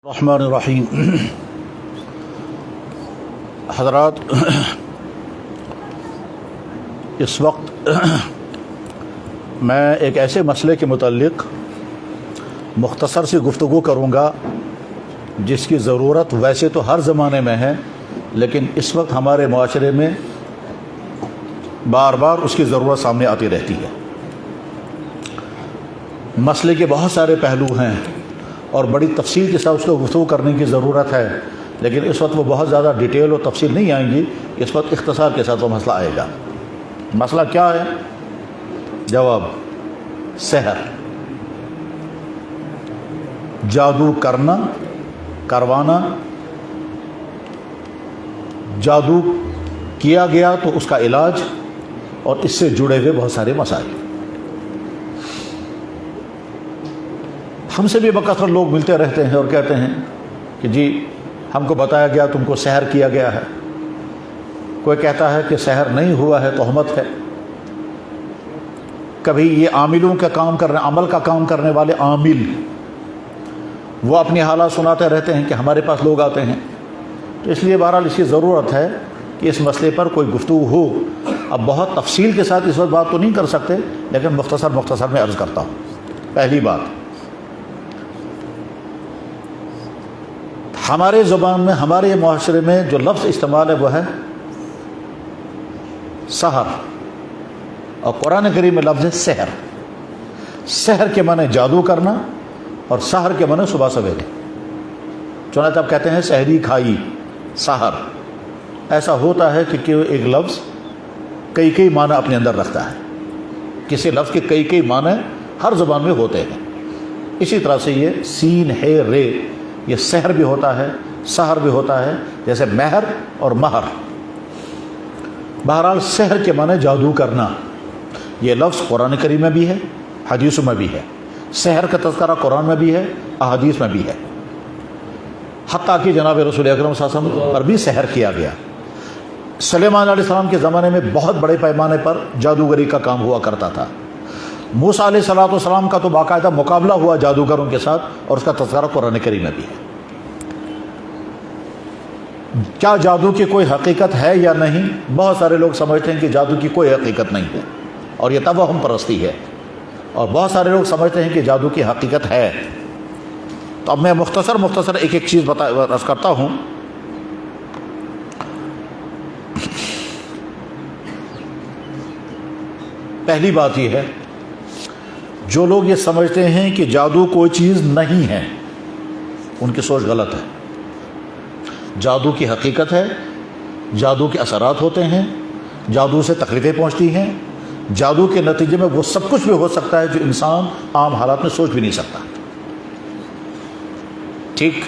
الرحمن الرحیم۔ حضرات، اس وقت میں ایک ایسے مسئلے کے متعلق مختصر سی گفتگو کروں گا جس کی ضرورت ویسے تو ہر زمانے میں ہے، لیکن اس وقت ہمارے معاشرے میں بار بار اس کی ضرورت سامنے آتی رہتی ہے۔ مسئلے کے بہت سارے پہلو ہیں اور بڑی تفصیل کے ساتھ اس کو گفتگو کرنے کی ضرورت ہے، لیکن اس وقت وہ بہت زیادہ ڈیٹیل اور تفصیل نہیں آئیں گی۔ اس وقت اختصار کے ساتھ وہ مسئلہ آئے گا۔ مسئلہ کیا ہے؟ جواب: سحر، جادو کرنا، کروانا، جادو کیا گیا تو اس کا علاج اور اس سے جڑے ہوئے بہت سارے مسائل۔ ہم سے بھی بکثرت لوگ ملتے رہتے ہیں اور کہتے ہیں کہ جی ہم کو بتایا گیا تم کو سحر کیا گیا ہے۔ کوئی کہتا ہے کہ سحر نہیں ہوا ہے، تہمت ہے۔ کبھی یہ عاملوں کا کام کرنے، عمل کا کام کرنے والے عامل، وہ اپنی حالات سناتے رہتے ہیں کہ ہمارے پاس لوگ آتے ہیں۔ تو اس لیے بہرحال اس کی ضرورت ہے کہ اس مسئلے پر کوئی گفتگو ہو۔ اب بہت تفصیل کے ساتھ اس وقت بات تو نہیں کر سکتے، لیکن مختصر میں عرض کرتا ہوں۔ پہلی بات، ہمارے زبان میں، ہمارے معاشرے میں جو لفظ استعمال ہے وہ ہے سحر، اور قرآن کریم میں لفظ ہے سحر۔ سحر کے معنی جادو کرنا اور سحر کے معنی صبح سویرے۔ چنانچہ آپ کہتے ہیں سحری کھائی، سحر۔ ایسا ہوتا ہے کہ ایک لفظ کئی معنی اپنے اندر رکھتا ہے۔ کسی لفظ کے کئی معنی ہر زبان میں ہوتے ہیں۔ اسی طرح سے یہ سین ہے رے، یہ سحر بھی ہوتا ہے، سحر بھی ہوتا ہے، جیسے مہر اور مہر۔ بہرحال سحر کے معنی جادو کرنا، یہ لفظ قرآن کریم میں بھی ہے، حدیثوں میں بھی ہے۔ سحر کا تذکرہ قرآن میں بھی ہے، احادیث میں بھی ہے۔ حتیٰ کہ جناب رسول اکرم صلی اللہ علیہ وسلم پر بھی سحر کیا گیا۔ سلیمان علیہ السلام کے زمانے میں بہت بڑے پیمانے پر جادوگری کا کام ہوا کرتا تھا۔ موسیٰ علیہ السلام کا تو باقاعدہ مقابلہ ہوا جادوگروں کے ساتھ، اور اس کا تذکرہ قرآن کریم میں بھی ہے۔ کیا جادو کی کوئی حقیقت ہے یا نہیں؟ بہت سارے لوگ سمجھتے ہیں کہ جادو کی کوئی حقیقت نہیں ہے، اور یہ توہم پرستی ہے، اور بہت سارے لوگ سمجھتے ہیں کہ جادو کی حقیقت ہے۔ تو اب میں مختصر ایک چیز عرض کرتا ہوں۔ پہلی بات یہ ہے، جو لوگ یہ سمجھتے ہیں کہ جادو کوئی چیز نہیں ہے، ان کی سوچ غلط ہے۔ جادو کی حقیقت ہے، جادو کے اثرات ہوتے ہیں، جادو سے تکلیفیں پہنچتی ہیں، جادو کے نتیجے میں وہ سب کچھ بھی ہو سکتا ہے جو انسان عام حالات میں سوچ بھی نہیں سکتا۔ ٹھیک،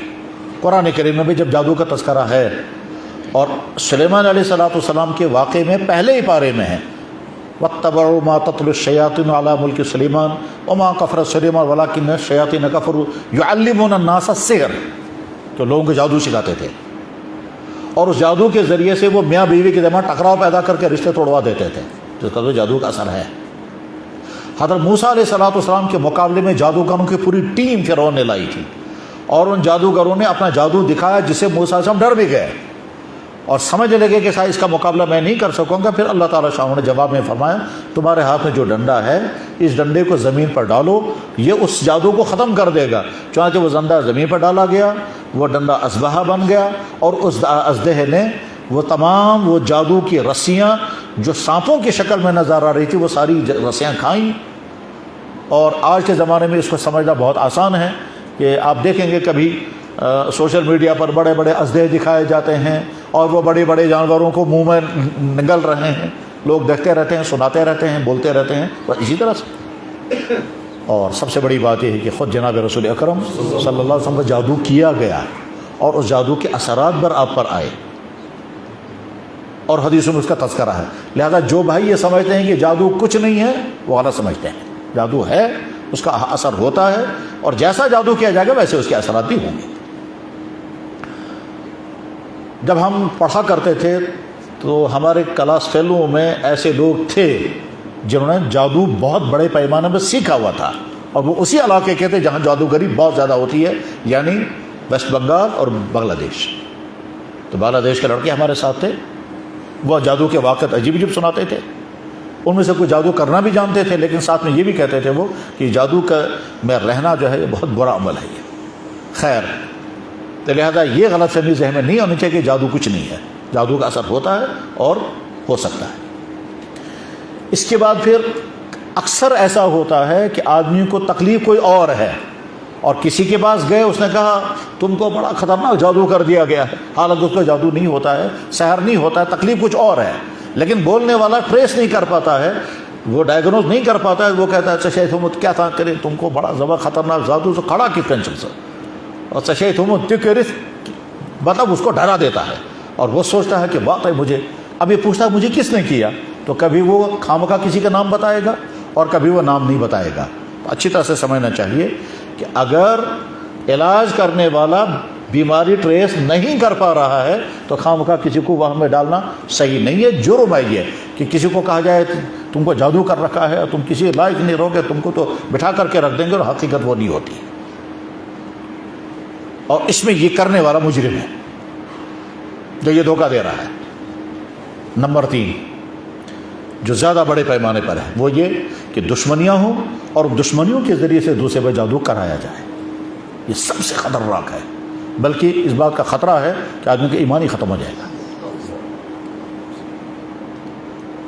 قرآن کریم میں بھی جب جادو کا تذکرہ ہے، اور سلیمان علیہ السلام کے واقعے میں پہلے ہی پارے میں ہے، وَاتَّبَعُوا مَا تَتْلُو الشَّيَاطِينُ عَلَىٰ مُلْكِ سُلَيْمَانَ وَمَا كَفَرَ سُلَيْمَانُ وَلَٰكِنَّ الشَّيَاطِينَ كَفَرُوا يُعَلِّمُونَ النَّاسَ السِّحْرَ، تو لوگوں کو جادو سکھاتے تھے، اور اس جادو کے ذریعے سے وہ میاں بیوی کے درمیان ٹکراؤ پیدا کر کے رشتے توڑوا دیتے تھے، جس کا تو جادو کا اثر ہے۔ حضرت موسیٰ علیہ السلام کے مقابلے میں جادوگروں کی پوری ٹیم فرعون نے لائی تھی، اور ان جادوگروں نے اپنا جادو دکھایا، جس سے موسیٰ علیہ السلام ڈر بھی گئے اور سمجھ لگے کہ شاید اس کا مقابلہ میں نہیں کر سکوں گا۔ پھر اللہ تعالیٰ شاہ نے جواب میں فرمایا، تمہارے ہاتھ میں جو ڈنڈا ہے، اس ڈنڈے کو زمین پر ڈالو، یہ اس جادو کو ختم کر دے گا۔ چنانچہ وہ ڈنڈا زمین پر ڈالا گیا، وہ ڈنڈا اصبحہ بن گیا، اور اس اژدہے نے وہ تمام وہ جادو کی رسیاں جو سانپوں کی شکل میں نظر آ رہی تھی، وہ ساری رسیاں کھائیں۔ اور آج کے زمانے میں اس کو سمجھنا بہت آسان ہے کہ آپ دیکھیں گے کبھی سوشل میڈیا پر بڑے بڑے اژدہے دکھائے جاتے ہیں، اور وہ بڑے بڑے جانوروں کو منہ میں نگل رہے ہیں، لوگ دیکھتے رہتے ہیں، سناتے رہتے ہیں، بولتے رہتے ہیں، بس اسی طرح سے۔ اور سب سے بڑی بات یہ ہے کہ خود جناب رسول اکرم صلی اللہ علیہ وسلم کا جادو کیا گیا، اور اس جادو کے اثرات بر آپ پر آئے، اور حدیثوں میں اس کا تذکرہ ہے۔ لہذا جو بھائی یہ سمجھتے ہیں کہ جادو کچھ نہیں ہے، وہ غلط سمجھتے ہیں۔ جادو ہے، اس کا اثر ہوتا ہے، اور جیسا جادو کیا جائے گا ویسے اس کے اثرات بھی ہوں گے۔ جب ہم پڑھا کرتے تھے تو ہمارے کلاس فیلوں میں ایسے لوگ تھے جنہوں نے جادو بہت بڑے پیمانے پر سیکھا ہوا تھا، اور وہ اسی علاقے کے تھے جہاں جادوگری بہت زیادہ ہوتی ہے، یعنی ویسٹ بنگال اور بنگلہ دیش. تو بنگلہ دیش کے لڑکے ہمارے ساتھ تھے، وہ جادو کے واقعات عجیب عجیب سناتے تھے. ان میں سے کوئی جادو کرنا بھی جانتے تھے، لیکن ساتھ میں یہ بھی کہتے تھے وہ کہ جادو کا میں رہنا جو ہے یہ بہت برا عمل ہے. یہ خیر، تو لہذا یہ غلط فہمی ذہن میں نہیں ہونی چاہیے کہ جادو کچھ نہیں ہے. جادو کا اثر ہوتا ہے اور ہو سکتا ہے. اس کے بعد پھر اکثر ایسا ہوتا ہے کہ آدمی کو تکلیف کوئی اور ہے، اور کسی کے پاس گئے، اس نے کہا تم کو بڑا خطرناک جادو کر دیا گیا ہے، حالانکہ اس کا جادو نہیں ہوتا ہے، سحر نہیں ہوتا ہے، تکلیف کچھ اور ہے، لیکن بولنے والا ٹریس نہیں کر پاتا ہے، وہ ڈائگنوز نہیں کر پاتا ہے. وہ کہتا ہے چشیت ہمت کیا تھا کرے، تم کو بڑا زبر خطرناک جادو سے کھڑا کی کنچن سے، اور چشیت ہمت تکرس مطلب اس کو ڈرا دیتا ہے، اور وہ سوچتا ہے کہ واقعی مجھے، اب یہ پوچھتا ہے مجھے کس نے کیا، تو کبھی وہ خامخواہ کسی کا نام بتائے گا اور کبھی وہ نام نہیں بتائے گا. اچھی طرح سے سمجھنا چاہیے کہ اگر علاج کرنے والا بیماری ٹریس نہیں کر پا رہا ہے تو خامخواہ کسی کو وہاں میں ڈالنا صحیح نہیں ہے. جرم ہے یہ کہ کسی کو کہا جائے تم کو جادو کر رکھا ہے، تم کسی لائق نہیں رہو گے، تم کو تو بٹھا کر کے رکھ دیں گے، اور حقیقت وہ نہیں ہوتی. اور اس میں یہ کرنے والا مجرم ہے جو یہ دھوکہ دے رہا ہے. نمبر 3 جو زیادہ بڑے پیمانے پر ہے وہ یہ کہ دشمنیاں ہوں اور دشمنیوں کے ذریعے سے دوسرے پہ جادو کرایا جائے. یہ سب سے خطرناک ہے، بلکہ اس بات کا خطرہ ہے کہ آدمی کا ایمان ہی ختم ہو جائے گا.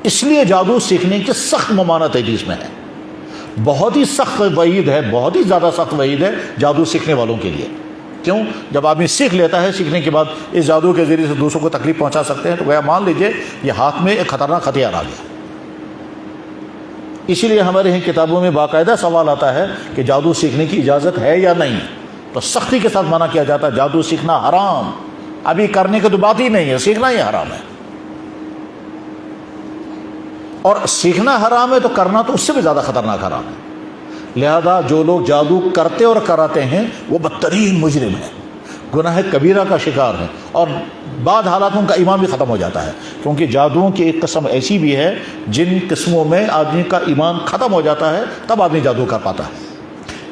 اس لیے جادو سیکھنے کی سخت ممانعت حدیث میں ہے، بہت ہی سخت وعید ہے، بہت ہی زیادہ سخت وعید ہے جادو سیکھنے والوں کے لیے. کیوں؟ جب آدمی سیکھ لیتا ہے، سیکھنے کے بعد اس جادو کے ذریعے سے دوسروں کو تکلیف پہنچا سکتے ہیں، تو گویا مان لیجئے یہ ہاتھ میں ایک خطرناک ہتھیار آ گیا. اسی لیے ہمارے یہاں کتابوں میں باقاعدہ سوال آتا ہے کہ جادو سیکھنے کی اجازت ہے یا نہیں، تو سختی کے ساتھ منع کیا جاتا ہے. جادو سیکھنا حرام، ابھی کرنے کی تو بات ہی نہیں ہے، سیکھنا ہی حرام ہے. اور سیکھنا حرام ہے تو کرنا تو اس سے بھی زیادہ خطرناک حرام ہے. لہذا جو لوگ جادو کرتے اور کراتے ہیں وہ بدترین مجرم ہیں، گناہ کبیرہ کا شکار ہیں، اور بعض حالات میں ان کا ایمان بھی ختم ہو جاتا ہے. کیونکہ جادوؤں کی ایک قسم ایسی بھی ہے جن قسموں میں آدمی کا ایمان ختم ہو جاتا ہے، تب آدمی جادو کر پاتا ہے.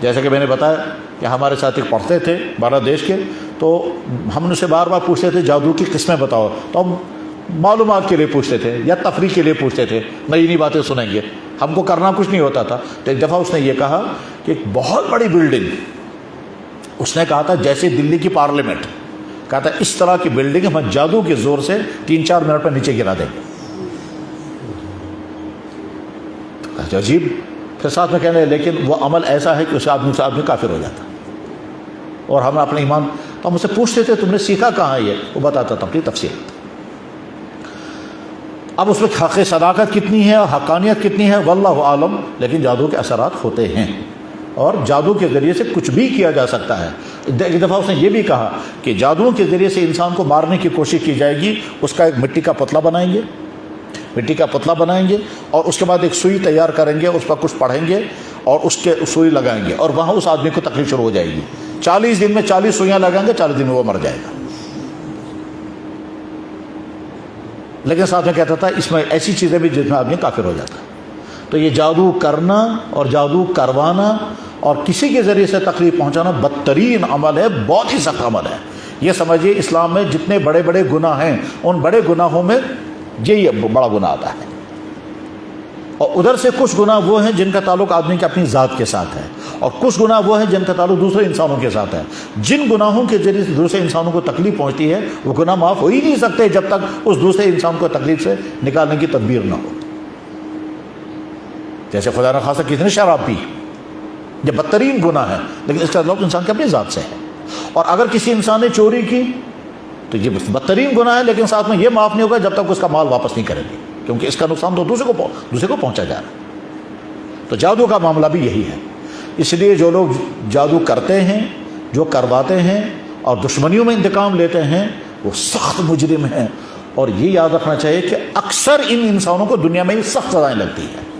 جیسے کہ میں نے بتایا کہ ہمارے ساتھ ایک پڑھتے تھے بنگلہ دیش کے، تو ہم ان سے بار بار پوچھتے تھے جادو کی قسمیں بتاؤ، تو ہم معلومات کے لیے پوچھتے تھے یا تفریح کے لیے پوچھتے تھے، نئی نئی باتیں سنیں گے، ہم کو کرنا کچھ نہیں ہوتا تھا. تو ایک دفعہ اس نے یہ کہا کہ ایک بہت بڑی بلڈنگ، اس نے کہا تھا جیسے دلی کی پارلیمنٹ، کہا تھا اس طرح کی بلڈنگ ہم جادو کے زور سے 3-4 منٹ پر نیچے گرا دیں گے. عجیب. پھر ساتھ میں کہنے لیکن وہ عمل ایسا ہے کہ اس آدمی سے آدمی کافر ہو جاتا، اور ہم اپنے ایمان، تو ہم اسے پوچھتے تھے تم نے سیکھا کہاں یہ، وہ بتاتا تھا اپنی تفصیل. اب اس میں حق صداقت کتنی ہے اور حقانیت کتنی ہے واللہ عالم، لیکن جادو کے اثرات ہوتے ہیں اور جادو کے ذریعے سے کچھ بھی کیا جا سکتا ہے. ایک دفعہ اس نے یہ بھی کہا کہ جادو کے ذریعے سے انسان کو مارنے کی کوشش کی جائے گی، اس کا ایک مٹی کا پتلا بنائیں گے، مٹی کا پتلا بنائیں گے، اور اس کے بعد ایک سوئی تیار کریں گے، اس پر کچھ پڑھیں گے اور اس کے سوئی لگائیں گے، اور وہاں اس آدمی کو تکلیف شروع ہو جائے گی. 40 دن میں 40 سوئیاں لگائیں گے، 40 دن میں وہ مر جائے گا. لیکن ساتھ میں کہتا تھا اس میں ایسی چیزیں بھی جس میں آدمی کافر ہو جاتا ہے. تو یہ جادو کرنا اور جادو کروانا اور کسی کے ذریعے سے تکلیف پہنچانا بدترین عمل ہے، بہت ہی سخت عمل ہے. یہ سمجھیے اسلام میں جتنے بڑے بڑے گناہ ہیں ان بڑے گناہوں میں یہی بڑا گناہ آتا ہے. اور ادھر سے کچھ گناہ وہ ہیں جن کا تعلق آدمی کی اپنی ذات کے ساتھ ہے، اور کچھ گناہ وہ ہیں جن کا تعلق دوسرے انسانوں کے ساتھ ہے. جن گناہوں کے ذریعے سے دوسرے انسانوں کو تکلیف پہنچتی ہے وہ گناہ معاف ہو ہی نہیں سکتے جب تک اس دوسرے انسان کو تکلیف سے نکالنے کی تدبیر نہ ہو. جیسے خدا نخواستہ کسی نے شراب پی، یہ بدترین گناہ ہے، لیکن اس کا تعلق انسان کی اپنی ذات سے ہے. اور اگر کسی انسان نے چوری کی تو یہ بدترین گناہ ہے، لیکن ساتھ میں یہ معاف نہیں ہوگا جب تک اس کا مال واپس نہیں کرے گی، کیونکہ اس کا نقصان تو دوسرے کو پہنچا جا رہا ہے. تو جادو کا معاملہ بھی یہی ہے. اس لیے جو لوگ جادو کرتے ہیں، جو کرواتے ہیں اور دشمنیوں میں انتقام لیتے ہیں وہ سخت مجرم ہیں. اور یہ یاد رکھنا چاہیے کہ اکثر ان انسانوں کو دنیا میں سخت سزائیں لگتی ہیں،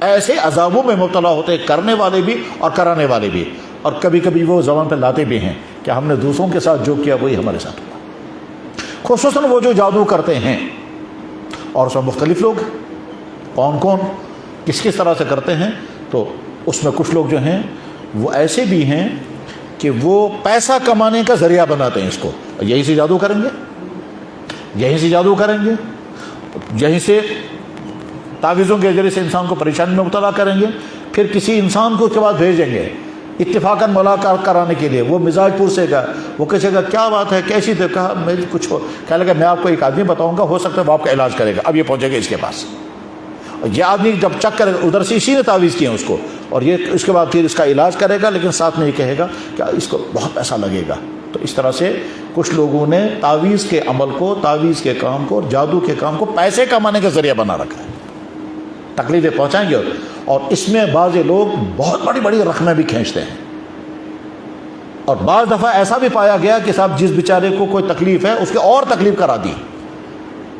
ایسے عذابوں میں مبتلا ہوتے ہیں کرنے والے بھی اور کرانے والے بھی. اور کبھی کبھی وہ زبان پہ لاتے بھی ہیں کہ ہم نے دوسروں کے ساتھ جو کیا وہی ہمارے ساتھ ہوا. خصوصاً وہ جو جادو کرتے ہیں، اور اس میں مختلف لوگ کون کون کس طرح سے کرتے ہیں. تو اس میں کچھ لوگ جو ہیں وہ ایسے بھی ہیں کہ وہ پیسہ کمانے کا ذریعہ بناتے ہیں اس کو. یہیں سے جادو کریں گے, یہیں سے جادو کریں گے, یہیں سے تعویذوں کے ذریعے سے انسان کو پریشانی میں مبتلا کریں گے, پھر کسی انسان کو اس کے بعد بھیجیں گے اتفاقاً ملاقات کرانے کے لیے. وہ مزاج پرسے گا, وہ کہے گا کیا بات ہے, کیسی تھے, کہا میری کچھ ہو, کہنے لگا میں آپ کو ایک آدمی بتاؤں گا, ہو سکتا ہے وہ آپ کا علاج کرے گا. اب یہ پہنچے گا اس کے پاس, یہ آدمی جب چیک کرے گا ادھر سے اسی نے تعویذ کیے ہیں اس کو, اور یہ اس کے بعد پھر اس کا علاج کرے گا, لیکن ساتھ میں یہ کہے گا کہ اس کو بہت پیسہ لگے گا. تو اس طرح سے کچھ لوگوں نے تعویذ کے عمل کو, تعویذ کے کام کو, جادو کے کام کو پیسے کمانے کا ذریعہ بنا رکھا ہے, تکلیفیں پہنچائیں گے. اور اس میں بعض لوگ بہت بڑی بڑی رقمیں بھی کھینچتے ہیں. اور بعض دفعہ ایسا بھی پایا گیا کہ صاحب جس بیچارے کو کوئی تکلیف ہے اس کے اور تکلیف کرا دی,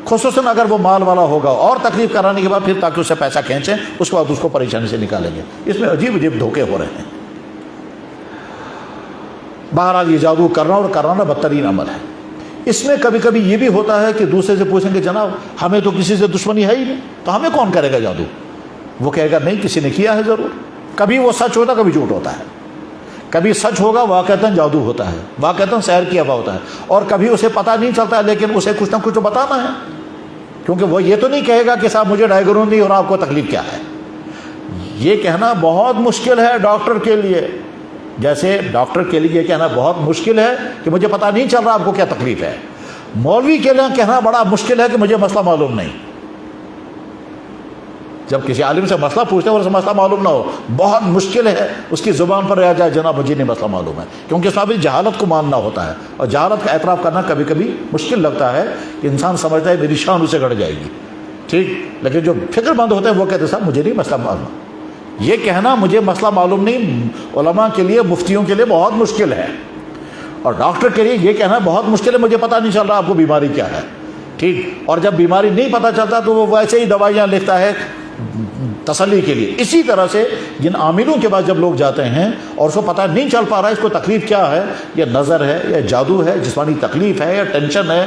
خصوصاً اگر وہ مال والا ہوگا, اور تکلیف کرانے کے بعد پھر تاکہ اس سے پیسہ کھینچیں, اس کے بعد اس کو پریشانی سے نکالیں گے. اس میں عجیب عجیب دھوکے ہو رہے ہیں. بہرحال یہ جادو کرنا اور کرانا بدترین عمل ہے. اس میں کبھی کبھی یہ بھی ہوتا ہے کہ دوسرے سے پوچھیں گے جناب ہمیں تو کسی سے دشمنی ہے ہی نہیں, تو ہمیں کون کرے گا جادو. وہ کہے گا نہیں کسی نے کیا ہے ضرور. کبھی وہ سچ ہوتا, کبھی جھوٹ ہوتا ہے. کبھی سچ ہوگا واقعتاً جادو ہوتا ہے, واقعتاً سحر کیا ہوا ہوتا ہے, اور کبھی اسے پتہ نہیں چلتا لیکن اسے کچھ نہ کچھ تو بتانا ہے, کیونکہ وہ یہ تو نہیں کہے گا کہ صاحب مجھے ڈائیگنوز نہیں اور آپ کو تکلیف کیا ہے. یہ کہنا بہت مشکل ہے ڈاکٹر کے لیے, جیسے ڈاکٹر کے لیے یہ کہنا بہت مشکل ہے کہ مجھے پتہ نہیں چل رہا آپ کو کیا تکلیف ہے. مولوی کے لیے کہنا بڑا مشکل ہے کہ مجھے مسئلہ معلوم نہیں. جب کسی عالم سے مسئلہ پوچھتے ہیں اور اسے مسئلہ معلوم نہ ہو, بہت مشکل ہے اس کی زبان پر رہ جائے جناب مجھے نہیں مسئلہ معلوم ہے, کیونکہ اس میں جہالت کو ماننا ہوتا ہے, اور جہالت کا اعتراف کرنا کبھی کبھی مشکل لگتا ہے کہ انسان سمجھتا ہے میری شان اسے گڑ جائے گی, ٹھیک, لیکن جو فکر مند ہوتے ہیں وہ کہتے ہیں صاحب مجھے نہیں مسئلہ معلوم. یہ کہنا مجھے مسئلہ معلوم نہیں علماء کے لیے, مفتیوں کے لیے بہت مشکل ہے, اور ڈاکٹر کے لیے یہ کہنا بہت مشکل ہے مجھے پتہ نہیں چل رہا آپ کو بیماری کیا ہے, ٹھیک. اور جب بیماری نہیں پتہ چلتا تو وہ ویسے ہی دوائیاں لکھتا ہے تسلی کے لیے. اسی طرح سے جن عاملوں کے پاس جب لوگ جاتے ہیں اور اس کو پتہ نہیں چل پا رہا ہے اس کو تکلیف کیا ہے, یا نظر ہے, یا جادو ہے, جسمانی تکلیف ہے, یا ٹینشن ہے,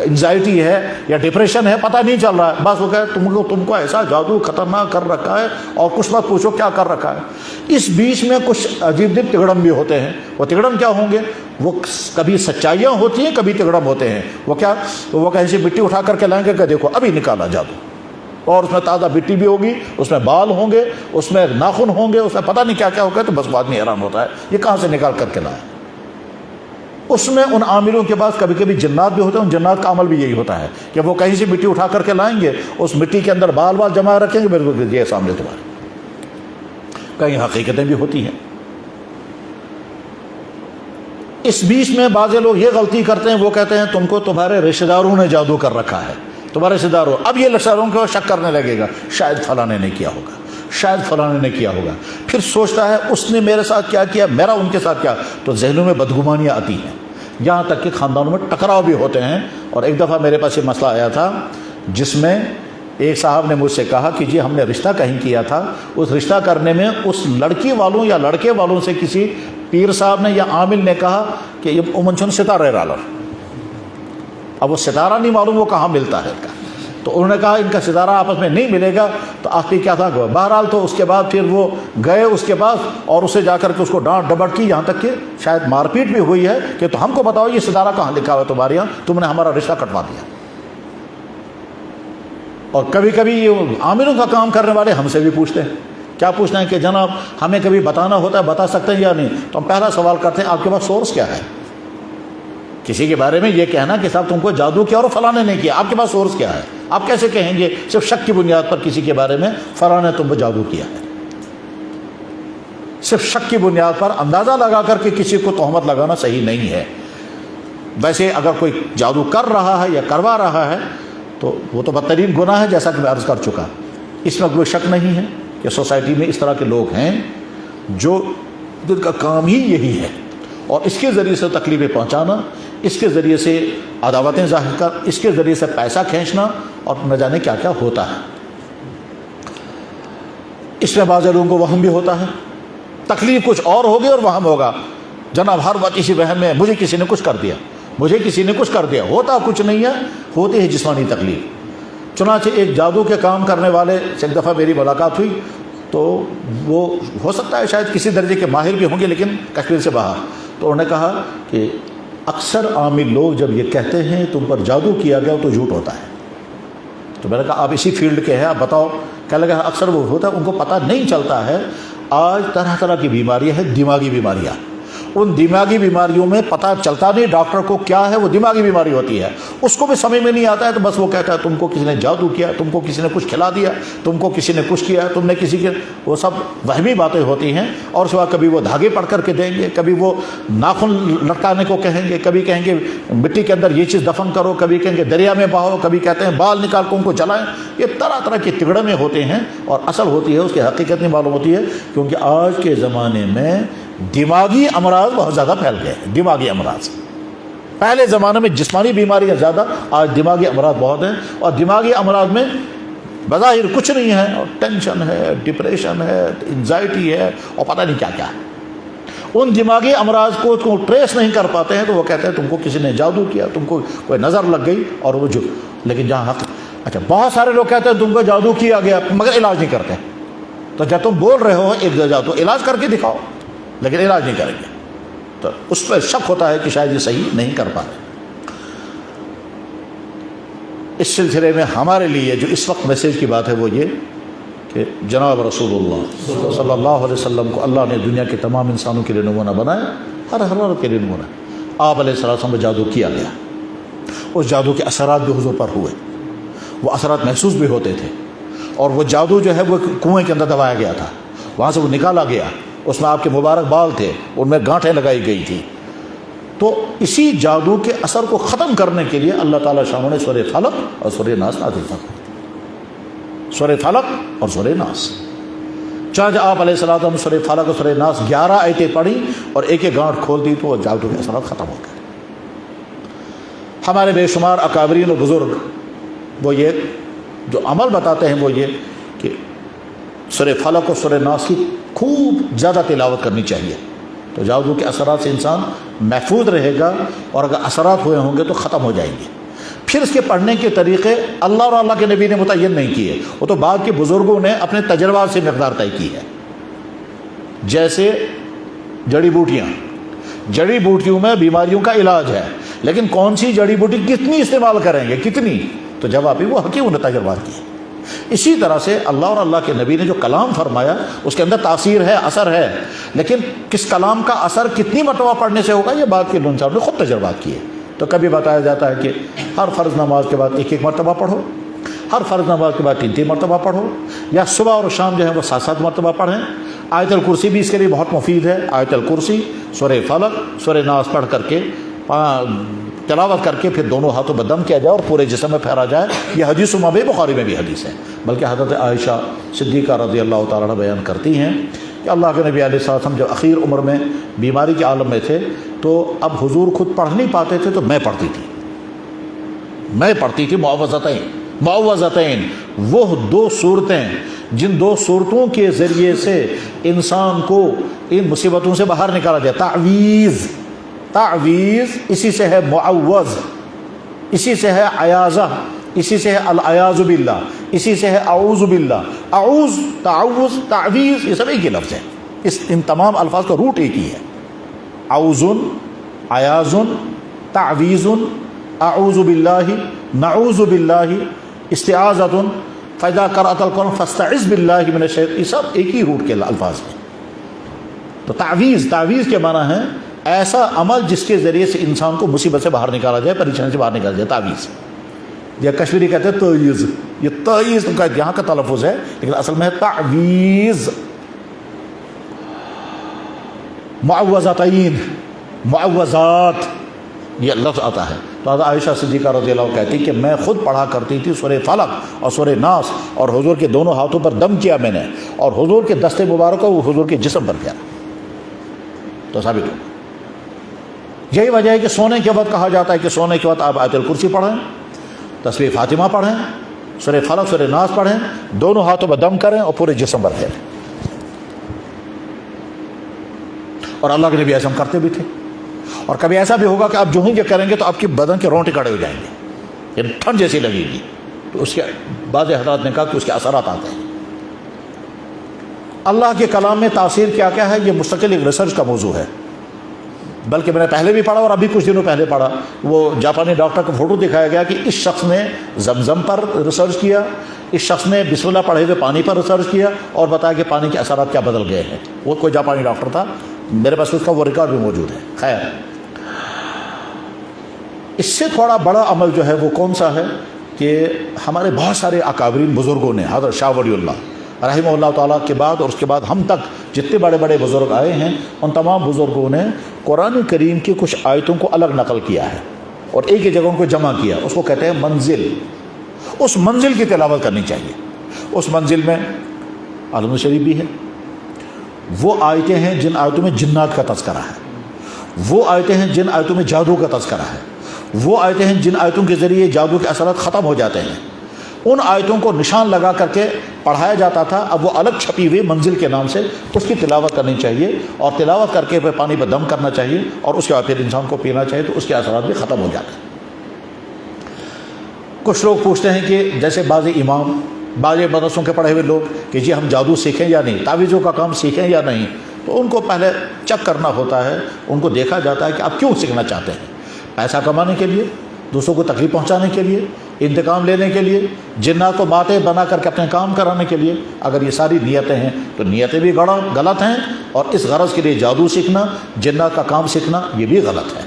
انزائٹی ہے, یا ڈپریشن ہے, پتہ نہیں چل رہا ہے, بس وہ کہے تم کو ایسا جادو خطرناک کر رکھا ہے اور کچھ مت پوچھو کیا کر رکھا ہے. اس بیچ میں کچھ عجیب عجیب تگڑم بھی ہوتے ہیں. وہ تگڑم کیا ہوں گے, وہ کبھی سچائیاں ہوتی ہیں کبھی تگڑم ہوتے ہیں. وہ کیا, وہ کہیں سے مٹی اٹھا کر کے لائیں گے کہ دیکھو ابھی نکالا جادو, اور اس میں تازہ مٹی بھی ہوگی, اس میں بال ہوں گے, اس میں ناخن ہوں گے, اس میں پتہ نہیں کیا کیا ہوگا. تو بس آدمی حیران ہوتا ہے یہ کہاں سے نکال کر کے لائے. اس میں ان عاملوں کے پاس کبھی کبھی جنات بھی ہوتے ہیں. ان جنات کا عمل بھی یہی ہوتا ہے کہ وہ کہیں سے مٹی اٹھا کر کے لائیں گے, اس مٹی کے اندر بال جمع رکھیں گے, بالکل یہ سامنے تمہارے. کہیں حقیقتیں بھی ہوتی ہیں. اس بیچ میں بعض لوگ یہ غلطی کرتے ہیں, وہ کہتے ہیں تم کو تمہارے رشتہ داروں نے جادو کر رکھا ہے, تمہارے رشتہ دار ہو. اب یہ رشتہ داروں کو شک کرنے لگے گا شاید فلانے نے کیا ہوگا, شاید فلانے نے کیا ہوگا. پھر سوچتا ہے اس نے میرے ساتھ کیا کیا, میرا ان کے ساتھ کیا. تو ذہنوں میں بدگمانیاں آتی ہیں, یہاں تک کہ خاندانوں میں ٹکراؤ بھی ہوتے ہیں. اور ایک دفعہ میرے پاس یہ مسئلہ آیا تھا جس میں ایک صاحب نے مجھ سے کہا کہ جی ہم نے رشتہ کہیں کیا تھا, اس رشتہ کرنے میں اس لڑکی والوں یا لڑکے والوں سے کسی پیر صاحب نے یا عامل نے کہا کہ یہ امنچن ستارہ رالر. اب وہ ستارہ نہیں معلوم وہ کہاں ملتا ہے کا. تو انہوں نے کہا ان کا ستارہ آپس میں نہیں ملے گا. تو آخری کیا تھا, بہرحال تو اس کے بعد پھر وہ گئے اس کے پاس اور اسے جا کر کے اس کو ڈانٹ ڈپٹ کی, یہاں تک کہ شاید مار پیٹ بھی ہوئی ہے کہ تو ہم کو بتاؤ یہ ستارہ کہاں لکھا ہوا ہے تمہارے یہاں, تم نے ہمارا رشتہ کٹوا دیا. اور کبھی کبھی یہ عاملوں کا کام کرنے والے ہم سے بھی پوچھتے ہیں, کیا پوچھنا ہے کہ جناب ہمیں کبھی بتانا ہوتا ہے, بتا سکتے ہیں یا نہیں. تو ہم پہلا سوال کرتے ہیں آپ کے پاس سورس کیا ہے. کسی کے بارے میں یہ کہنا کہ صاحب تم کو جادو کیا اور فلاں نے نہیں کیا, آپ کے پاس سورس کیا ہے. آپ کیسے کہیں گے صرف شک کی بنیاد پر کسی کے بارے میں فلاں نے تم کو جادو کیا ہے. صرف شک کی بنیاد پر اندازہ لگا کر کے کسی کو تہمت لگانا صحیح نہیں ہے. ویسے اگر کوئی جادو کر رہا ہے یا کروا رہا ہے تو وہ تو بدترین گناہ ہے, جیسا کہ میں عرض کر چکا. اس میں کوئی شک نہیں ہے کہ سوسائٹی میں اس طرح کے لوگ ہیں جو جن کا کام ہی یہی ہے, اور اس کے ذریعے سے تکلیفیں پہنچانا, اس کے ذریعے سے عداوتیں ظاہر کر, اس کے ذریعے سے پیسہ کھینچنا, اور نہ جانے کیا کیا ہوتا ہے. اس میں بعض لوگوں کو وہم بھی ہوتا ہے, تکلیف کچھ اور ہوگی اور وہم ہوگا. جناب ہر وقت اسی وہم میں مجھے کسی نے کچھ کر دیا, مجھے کسی نے کچھ کر دیا. ہوتا کچھ نہیں ہے, ہوتی ہے جسمانی تکلیف. چنانچہ ایک جادو کے کام کرنے والے سے ایک دفعہ میری ملاقات ہوئی, تو وہ ہو سکتا ہے شاید کسی درجے کے ماہر بھی ہوں گے لیکن کشمیر سے باہر. تو انہوں نے کہا کہ اکثر عامل لوگ جب یہ کہتے ہیں تم پر جادو کیا گیا تو جھوٹ ہوتا ہے. تو میں نے کہا آپ اسی فیلڈ کے ہیں، آپ بتاؤ. کہنے لگا اکثر وہ ہوتا ہے، ان کو پتہ نہیں چلتا ہے. آج طرح طرح کی بیماریاں ہیں، دماغی بیماریاں. ان دماغی بیماریوں میں پتہ چلتا نہیں ڈاکٹر کو کیا ہے، وہ دماغی بیماری ہوتی ہے. اس کو بھی سمجھ میں نہیں آتا ہے، تو بس وہ کہتا ہے تم کو کسی نے جادو کیا، تم کو کسی نے کچھ کھلا دیا، تم کو کسی نے کچھ کیا، تم نے کسی کے. وہ سب وہمی باتیں ہوتی ہیں. اور سوا کبھی وہ دھاگے پڑھ کر کے دیں گے، کبھی وہ ناخن لٹکانے کو کہیں گے، کبھی کہیں گے مٹی کے اندر یہ چیز دفن کرو، کبھی کہیں گے دریا میں بہاؤ، کبھی کہتے ہیں بال نکال کو ان کو جلائیں. یہ طرح طرح کے تگڑے میں ہوتے ہیں، اور اصل ہوتی ہے اس کی حقیقت نہیں معلوم ہوتی ہے. کیونکہ آج کے زمانے میں دماغی امراض بہت زیادہ پھیل گئے ہیں. دماغی امراض پہلے زمانے میں جسمانی بیماریاں زیادہ، آج دماغی امراض بہت ہیں. اور دماغی امراض میں بظاہر کچھ نہیں ہے، اور ٹینشن ہے، ڈپریشن ہے، انزائٹی ہے، اور پتہ نہیں کیا کیا ہے. ان دماغی امراض کو ٹریس نہیں کر پاتے ہیں، تو وہ کہتے ہیں تم کو کسی نے جادو کیا، تم کو کوئی نظر لگ گئی. اور وہ جو لیکن جہاں حق اچھا بہت سارے لوگ کہتے ہیں تم کو جادو کیا گیا مگر علاج نہیں کرتے. تو جب تم بول رہے ہو ایک جادو، علاج کر کے دکھاؤ، لیکن علاج نہیں کریں گے. تو اس پہ شک ہوتا ہے کہ شاید یہ صحیح نہیں کر پا رہے. اس سلسلے میں ہمارے لیے جو اس وقت میسیج کی بات ہے وہ یہ کہ جناب رسول اللہ صلی اللہ علیہ وسلم کو اللہ نے دنیا کے تمام انسانوں کے لیے نمونہ بنایا، ہر حرارت کے لیے نمونہ. آپ علیہ السلام میں جادو کیا گیا، اس جادو کے اثرات بھی حضور پر ہوئے، وہ اثرات محسوس بھی ہوتے تھے. اور وہ جادو جو ہے وہ کنویں کے اندر دبایا گیا تھا، وہاں سے وہ نکالا گیا، اس میں آپ کے مبارک بال تھے، ان میں گانٹھیں لگائی گئی تھی. تو اسی جادو کے اثر کو ختم کرنے کے لیے اللہ تعالیٰ شاہ نے سورہ فلق اور سورہ ناس نازل فرمائی. سورہ فلق اور سورہ ناس. چنانچہ آپ علیہ السلام سورہ فلق اور سورہ ناس 11 آیتیں پڑھی اور ایک ایک گانٹھ کھول دی تو وہ جادو کے اثرات ختم ہو گئے. ہمارے بے شمار اکابرین و بزرگ وہ یہ جو عمل بتاتے ہیں وہ یہ کہ سورہ فلق اور سورہ ناس کی خوب زیادہ تلاوت کرنی چاہیے، تو جادو کے اثرات سے انسان محفوظ رہے گا. اور اگر اثرات ہوئے ہوں گے تو ختم ہو جائیں گے. پھر اس کے پڑھنے کے طریقے اللہ اور اللہ کے نبی نے متعین نہیں کیے، وہ تو بعد کے بزرگوں نے اپنے تجربات سے مقدار طے کی ہے. جیسے جڑی بوٹیوں میں بیماریوں کا علاج ہے، لیکن کون سی جڑی بوٹی کتنی استعمال کریں گے، کتنی، تو جواب وہ حکیموں نے تجربات کیے. اسی طرح سے اللہ اور اللہ کے نبی نے جو کلام فرمایا اس کے اندر تاثیر ہے، اثر ہے، لیکن کس کلام کا اثر کتنی مرتبہ پڑھنے سے ہوگا یہ بات کے انسان نے خود تجربات کیے. تو کبھی بتایا جاتا ہے کہ ہر فرض نماز کے بعد 1 مرتبہ پڑھو، ہر فرض نماز کے بعد 3 مرتبہ پڑھو، یا صبح اور شام جو ہے وہ 7 مرتبہ پڑھیں. آیت الکرسی بھی اس کے لیے بہت مفید ہے. آیت الکرسی، سورہ فلق، سورہ ناس پڑھ کر کے تلاوت کر کے پھر دونوں ہاتھوں میں دم کیا جائے اور پورے جسم میں پھیرا جائے. یہ حدیث مابع بخاری میں بھی حدیث ہے، بلکہ حضرت عائشہ صدیقہ رضی اللہ تعالیٰ عنہ بیان کرتی ہیں کہ اللہ کے نبی علیہ السلام جب اخیر عمر میں بیماری کے عالم میں تھے تو اب حضور خود پڑھ نہیں پاتے تھے تو میں پڑھتی تھی معوذتین، وہ 2 صورتیں جن 2 صورتوں کے ذریعے سے انسان کو ان مصیبتوں سے باہر نکالا جائے. تعویذ اسی سے ہے معوذ، اسی سے ہے عیاذہ، اسی سے ہے العیاذ باللہ، اسی سے ہے اعوذ باللہ. اعوذ، تعوذ، تعویذ یہ سب ایک ہی لفظ ہے. ان تمام الفاظ کا روٹ ایک ہی ہے. اعوذ، عیاذ، تعویذ، اعوذ باللہ، نعوذ باللہ، استعاذۃ، فاذا قرأت القرآن فاستعذ باللہ من الشیطان، یہ سب ایک ہی روٹ کے الفاظ ہیں. تو تعویذ کے معنی ہے ایسا عمل جس کے ذریعے سے انسان کو مصیبت سے باہر نکالا جائے، پریشانی سے باہر نکالا جائے. تعویذ یا کشمیری کہتے ہیں تعیذ، یہ تعیذ تو یہاں کا تلفظ ہے لیکن اصل میں ہے تعویذ. معوذتین، معوذات یہ لفظ آتا ہے. تو حضرت عائشہ صدیقہ رضی اللہ عنہ کہتی کہ میں خود پڑھا کرتی تھی سورہ فلق اور سورہ ناس، اور حضور کے دونوں ہاتھوں پر دم کیا میں نے، اور حضور کے دستے مبارک کو وہ حضور کے جسم پر پھیرا. تو ثابت ہو. یہی وجہ ہے کہ سونے کے وقت کہا جاتا ہے کہ سونے کے وقت آپ آیت الکرسی پڑھیں، تسبیح فاطمہ پڑھیں، سورہ فلق سورہ ناس پڑھیں، دونوں ہاتھوں پر دم کریں اور پورے جسم پر پھیریں. اور اللہ کے نبی ایسا کرتے بھی تھے. اور کبھی ایسا بھی ہوگا کہ آپ جو ہی یہ کریں گے تو آپ کی بدن کے رونٹے کھڑے ہو جائیں گے، یعنی ٹھنڈ جیسی لگے گی. تو اس کے بعض حضرات نے کہا کہ اس کے اثرات آتے ہیں. اللہ کے کلام میں تاثیر کیا کیا ہے یہ مستقل ایک ریسرچ کا موضوع ہے. بلکہ میں نے پہلے بھی پڑھا اور ابھی کچھ دنوں پہلے پڑھا، وہ جاپانی ڈاکٹر کا فوٹو دکھایا گیا کہ اس شخص نے زمزم پر ریسرچ کیا، اس شخص نے بسم اللہ پڑھے ہوئے پانی پر ریسرچ کیا اور بتایا کہ پانی کے اثرات کیا بدل گئے ہیں۔ وہ کوئی جاپانی ڈاکٹر تھا، میرے پاس اس کا وہ ریکارڈ بھی موجود ہے۔ خیر، اس سے تھوڑا بڑا عمل جو ہے وہ کون سا ہے کہ ہمارے بہت سارے اکابرین بزرگوں نے، حضرت شاہ ولی اللہ رحمہ اللہ تعالیٰ کے بعد اور اس کے بعد ہم تک جتنے بڑے بڑے بزرگ آئے ہیں، ان تمام بزرگوں نے قرآن کریم کی کچھ آیتوں کو الگ نقل کیا ہے اور ایک ہی جگہ ان کو جمع کیا، اس کو کہتے ہیں منزل۔ اس منزل کی تلاوت کرنی چاہیے۔ اس منزل میں عالم شریف بھی ہے، وہ آیتیں ہیں جن آیتوں میں جنات کا تذکرہ ہے، وہ آیتیں ہیں جن آیتوں میں جادو کا تذکرہ ہے، وہ آیتیں ہیں جن آیتوں کے ذریعے جادو کے اثرات ختم ہو جاتے ہیں۔ ان آیتوں کو نشان لگا کر کے پڑھایا جاتا تھا، اب وہ الگ چھپی ہوئی منزل کے نام سے اس کی تلاوت کرنی چاہیے اور تلاوت کر کے پھر پانی پہ دم کرنا چاہیے اور اس کے بعد پھر انسان کو پینا چاہیے، تو اس کے اثرات بھی ختم ہو جاتے ہیں۔ کچھ لوگ پوچھتے ہیں کہ جیسے بعض امام، بعض مدرسوں کے پڑھے ہوئے لوگ کہ جی ہم جادو سیکھیں یا نہیں، تعویذوں کا کام سیکھیں یا نہیں، تو ان کو پہلے چیک کرنا ہوتا ہے، ان کو دیکھا جاتا ہے کہ آپ کیوں سیکھنا چاہتے ہیں۔ پیسہ کمانے کے لیے، دوسروں کو تکلیف پہنچانے کے لیے، انتقام لینے کے لیے، جنات کو باتیں بنا کر کے اپنے کام کرانے کے لیے، اگر یہ ساری نیتیں ہیں تو نیتیں بھی غلط ہیں، اور اس غرض کے لیے جادو سیکھنا، جنات کا کام سیکھنا یہ بھی غلط ہے۔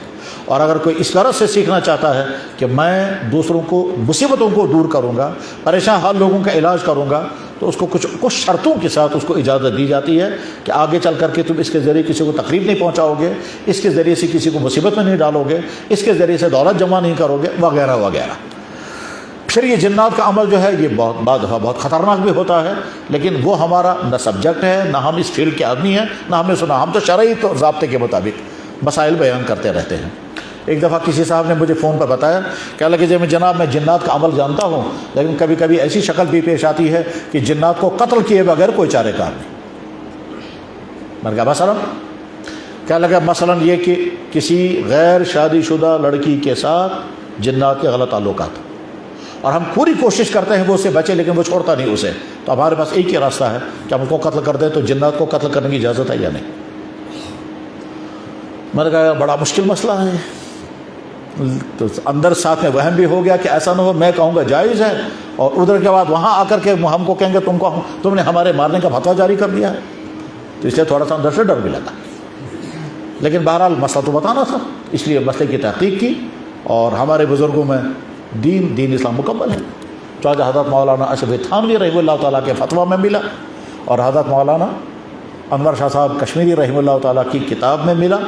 اور اگر کوئی اس غرض سے سیکھنا چاہتا ہے کہ میں دوسروں کو مصیبتوں کو دور کروں گا، پریشان حال لوگوں کا علاج کروں گا، تو اس کو کچھ شرطوں کے ساتھ اس کو اجازت دی جاتی ہے کہ آگے چل کر کے تم اس کے ذریعے کسی کو تکلیف نہیں پہنچاؤ گے، اس کے ذریعے سے کسی کو مصیبت میں نہیں ڈالو گے، اس کے ذریعے سے دولت جمع نہیں کرو گے، وغیرہ وغیرہ۔ پھر یہ جنات کا عمل جو ہے یہ بہت خطرناک بھی ہوتا ہے، لیکن وہ ہمارا نہ سبجیکٹ ہے، نہ ہم اس فیلڈ کے آدمی ہیں، نہ ہم نے سنا، ہم تو شرعی تو ضابطے کے مطابق مسائل بیان کرتے رہتے ہیں۔ ایک دفعہ کسی صاحب نے مجھے فون پر بتایا، کہا لگے جی جناب میں جنات کا عمل جانتا ہوں، لیکن کبھی کبھی ایسی شکل بھی پیش آتی ہے کہ جنات کو قتل کیے بغیر کوئی چارہ کار نہیں۔ میں نے کہا مثلا کیا لگا؟ مثلا یہ کہ کسی غیر شادی شدہ لڑکی کے ساتھ جنات کے غلط تعلقات، اور ہم پوری کوشش کرتے ہیں وہ اس سے بچے، لیکن وہ چھوڑتا نہیں اسے، تو ہمارے پاس ایک ہی راستہ ہے کہ ہم اس کو قتل کر دیں، تو جنات کو قتل کرنے کی اجازت ہے یا نہیں؟ میں نے کہا بڑا مشکل مسئلہ ہے۔ تو اندر ساتھ میں وہم بھی ہو گیا کہ ایسا نہ ہو میں کہوں گا جائز ہے اور ادھر کے بعد وہاں آ کر کے ہم کو کہیں گے تم نے ہمارے مارنے کا فتویٰ جاری کر دیا ہے، تو اس لیے تھوڑا سا اندر سے ڈر بھی لگا۔ لیکن بہرحال مسئلہ تو بتانا تھا، اس لیے مسئلے کی تحقیق کی، اور ہمارے بزرگوں میں دین اسلام مکمل ہے۔ چاہے حضرت مولانا اشرف تھانوی رحمہ اللہ تعالیٰ کے فتویٰ میں ملا، اور حضرت مولانا انور شاہ صاحب کشمیری رحمہ اللہ تعالیٰ کی کتاب میں ملا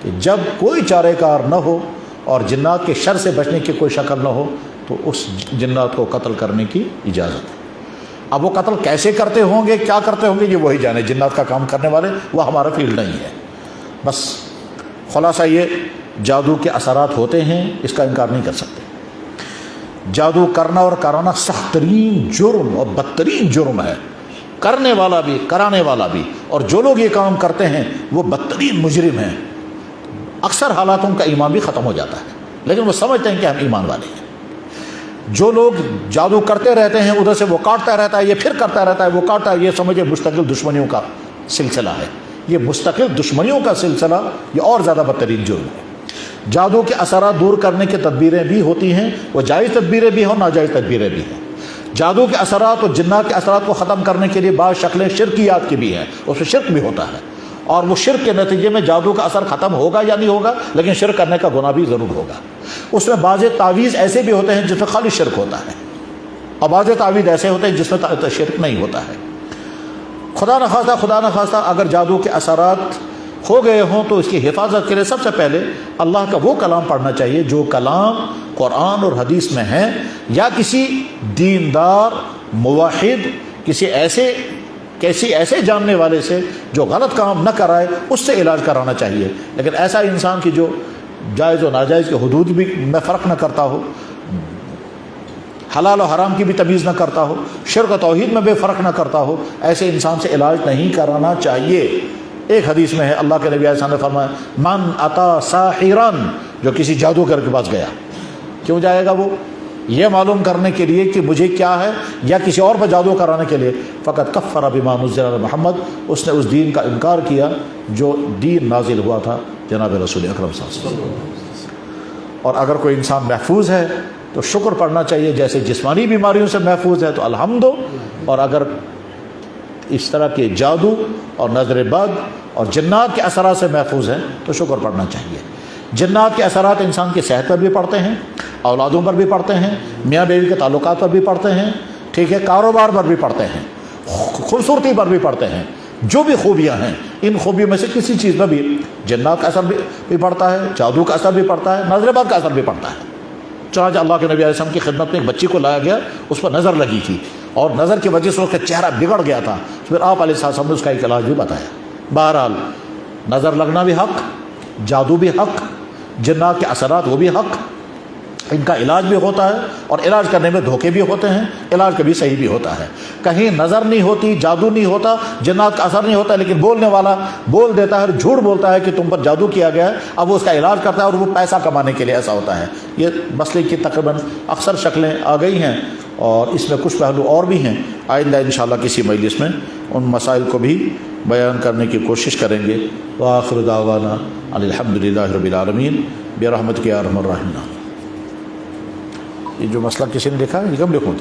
کہ جب کوئی چارہ کار نہ ہو اور جنات کے شر سے بچنے کی کوئی شکل نہ ہو تو اس جنات کو قتل کرنے کی اجازت ہے۔ اب وہ قتل کیسے کرتے ہوں گے، کیا کرتے ہوں گے، یہ وہی جانے، جنات کا کام کرنے والے، وہ ہمارا فیلڈ نہیں ہے۔ بس خلاصہ یہ جادو کے اثرات ہوتے ہیں، اس کا انکار نہیں کر سکتے۔ جادو کرنا اور کرانا سخت ترین جرم اور بدترین جرم ہے، کرنے والا بھی کرانے والا بھی، اور جو لوگ یہ کام کرتے ہیں وہ بدترین مجرم ہیں۔ اکثر حالاتوں کا ایمان بھی ختم ہو جاتا ہے، لیکن وہ سمجھتے ہیں کہ ہم ایمان والے ہیں۔ جو لوگ جادو کرتے رہتے ہیں، ادھر سے وہ کاٹتا رہتا ہے، یہ پھر کرتا رہتا ہے، وہ کاٹتا ہے، یہ سمجھے مستقل دشمنیوں کا سلسلہ ہے۔ یہ مستقل دشمنیوں کا سلسلہ یہ اور زیادہ بدترین جرم ہے۔ جادو کے اثرات دور کرنے کی تدبیریں بھی ہوتی ہیں، وہ جائز تدبیریں بھی ہیں اور ناجائز تدبیریں بھی ہیں۔ جادو کے اثرات اور جنات کے اثرات کو ختم کرنے کے لیے بعض شکلیں شرکیات کی بھی ہیں، اس میں شرک بھی ہوتا ہے، اور وہ شرک کے نتیجے میں جادو کا اثر ختم ہوگا یا نہیں ہوگا، لیکن شرک کرنے کا گناہ بھی ضرور ہوگا۔ اس میں بعض تعویذ ایسے بھی ہوتے ہیں جس میں خالی شرک ہوتا ہے، اور بعض تعویذ ایسے ہوتے ہیں جس میں شرک نہیں ہوتا ہے۔ خدا نخواستہ اگر جادو کے اثرات ہو گئے ہوں تو اس کی حفاظت کے لیے سب سے پہلے اللہ کا وہ کلام پڑھنا چاہیے جو کلام قرآن اور حدیث میں ہے، یا کسی دیندار موحد، کسی ایسے جاننے والے سے جو غلط کام نہ کرائے، اس سے علاج کرانا چاہیے۔ لیکن ایسا انسان کی جو جائز و ناجائز کے حدود بھی میں فرق نہ کرتا ہو، حلال و حرام کی بھی تمیز نہ کرتا ہو، شرک و توحید میں بھی فرق نہ کرتا ہو، ایسے انسان سے علاج نہیں کرانا چاہیے۔ ایک حدیث میں ہے اللہ کے نبی علیہ السلام نے فرمایا من اتا ساحرا، جو کسی جادوگر کے پاس گیا، کیوں جائے گا وہ؟ یہ معلوم کرنے کے لیے کہ مجھے کیا ہے، یا کسی اور پر جادو کرانے کے لیے، فقط کفر بما نزل علی محمد، اس نے اس دین کا انکار کیا جو دین نازل ہوا تھا جناب رسول اکرم صلی اللہ علیہ وسلم۔ اور اگر کوئی انسان محفوظ ہے تو شکر پڑھنا چاہیے، جیسے جسمانی بیماریوں سے محفوظ ہے تو الحمد، اور اگر اس طرح کے جادو اور نظر بد اور جنات کے اثرات سے محفوظ ہے تو شکر پڑھنا چاہیے۔ جنات کے اثرات انسان کی صحت پر بھی پڑتے ہیں، اولادوں پر بھی پڑتے ہیں، میاں بیوی کے تعلقات پر بھی پڑتے ہیں، ٹھیک ہے، کاروبار پر بھی پڑتے ہیں، خوبصورتی پر بھی پڑتے ہیں، جو بھی خوبیاں ہیں ان خوبیوں میں سے کسی چیز پر بھی جنات کا اثر بھی پڑتا ہے، جادو کا اثر بھی پڑتا ہے، نظر بد کا اثر بھی پڑتا ہے۔ چنانچہ اللہ کے نبی علیہ السلام کی خدمت میں ایک بچی کو لایا گیا، اس پر نظر لگی تھی اور نظر کی وجہ سے اس کا چہرہ بگڑ گیا تھا، پھر آپ علیہ السلام نے اس کا ایک علاج بھی بتایا۔ بہرحال نظر لگنا بھی حق، جادو بھی حق، جنات کے اثرات وہ بھی حق، ان کا علاج بھی ہوتا ہے، اور علاج کرنے میں دھوکے بھی ہوتے ہیں، علاج کبھی صحیح بھی ہوتا ہے۔ کہیں نظر نہیں ہوتی، جادو نہیں ہوتا، جنات کا اثر نہیں ہوتا، لیکن بولنے والا بول دیتا ہے، جھوٹ بولتا ہے کہ تم پر جادو کیا گیا ہے، اب وہ اس کا علاج کرتا ہے اور وہ پیسہ کمانے کے لیے ایسا ہوتا ہے۔ یہ مسئلے کی تقریباً اکثر شکلیں آ گئی ہیں، اور اس میں کچھ پہلو اور بھی ہیں۔ آئندہ انشاءاللہ کسی مجلس میں ان مسائل کو بھی بیان کرنے کی کوشش کریں گے۔ وآخر دعوانا الحمدللہ رب العالمین برحمتک یا ارحم الراحمین۔ یہ جو مسئلہ کسی نے لکھا ہے یہ کب لکھوں؟